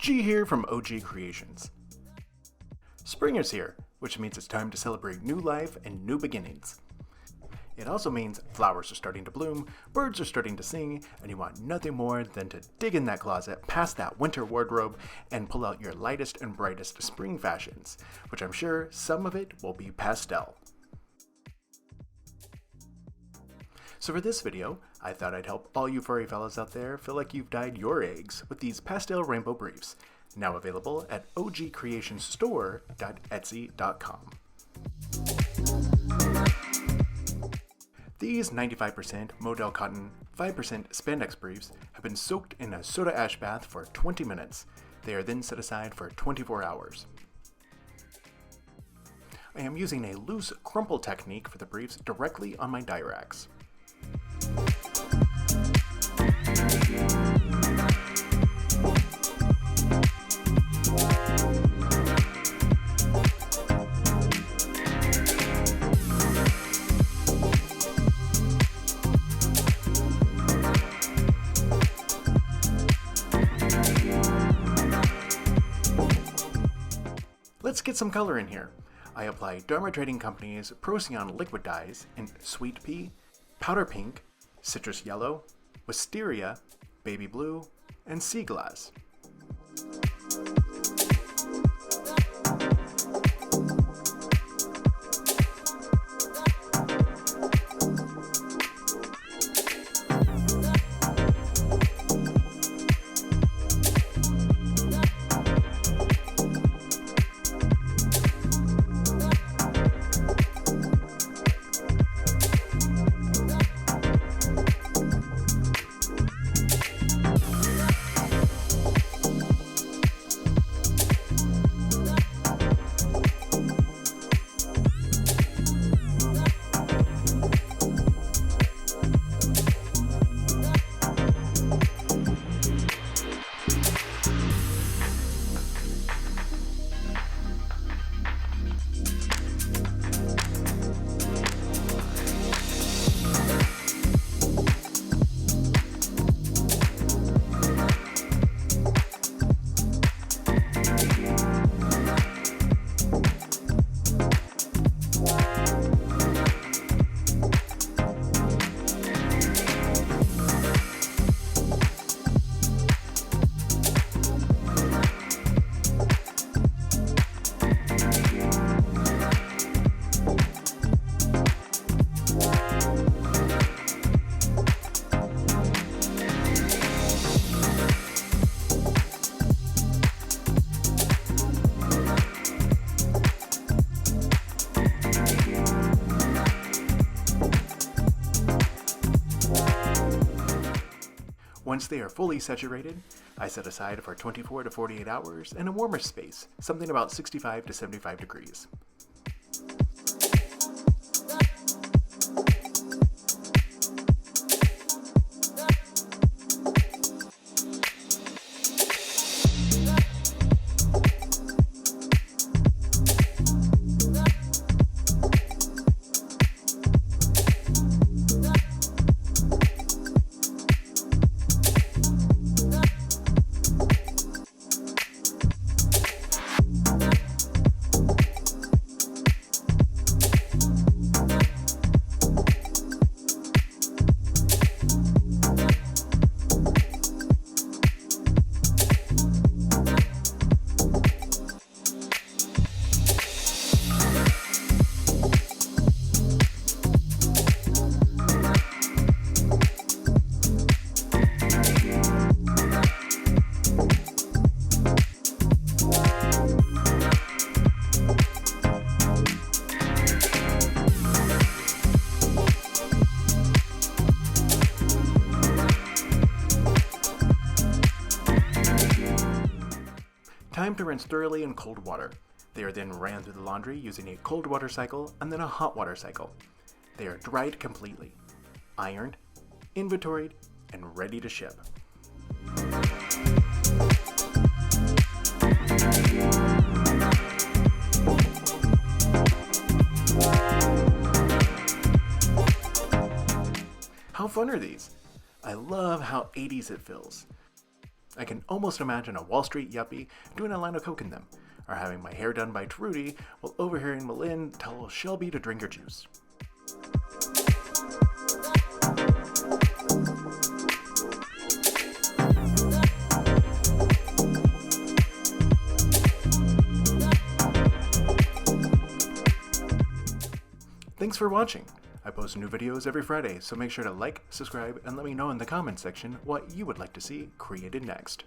G here from OG Creations. Spring is here, which means it's time to celebrate new life and new beginnings. It also means flowers are starting to bloom, birds are starting to sing, and you want nothing more than to dig in that closet, past that winter wardrobe, and pull out your lightest and brightest spring fashions, which I'm sure some of it will be pastel. So for this video, I thought I'd help all you furry fellas out there feel like you've dyed your eggs with these pastel rainbow briefs, now available at ogcreationstore.etsy.com. These 95% modal cotton, 5% spandex briefs have been soaked in a soda ash bath for 20 minutes. They are then set aside for 24 hours. I am using a loose crumple technique for the briefs directly on my dye racks. Let's get some color in here. I apply Dharma Trading Company's Procyon liquid dyes in Sweet Pea, Powder Pink, Citrus Yellow, Wisteria, Baby Blue, and Sea Glass. Once they are fully saturated, I set aside for 24 to 48 hours in a warmer space, something about 65 to 75 degrees. Time to rinse thoroughly in cold water. They are then ran through the laundry using a cold water cycle and then a hot water cycle. They are dried completely, ironed, inventoried, and ready to ship. How fun are these? I love how 80s it feels. I can almost imagine a Wall Street yuppie doing a line of coke in them, or having my hair done by Trudy while overhearing Malin tell Shelby to drink her juice. Thanks for watching. I post new videos every Friday, so make sure to like, subscribe, and let me know in the comments section what you would like to see created next.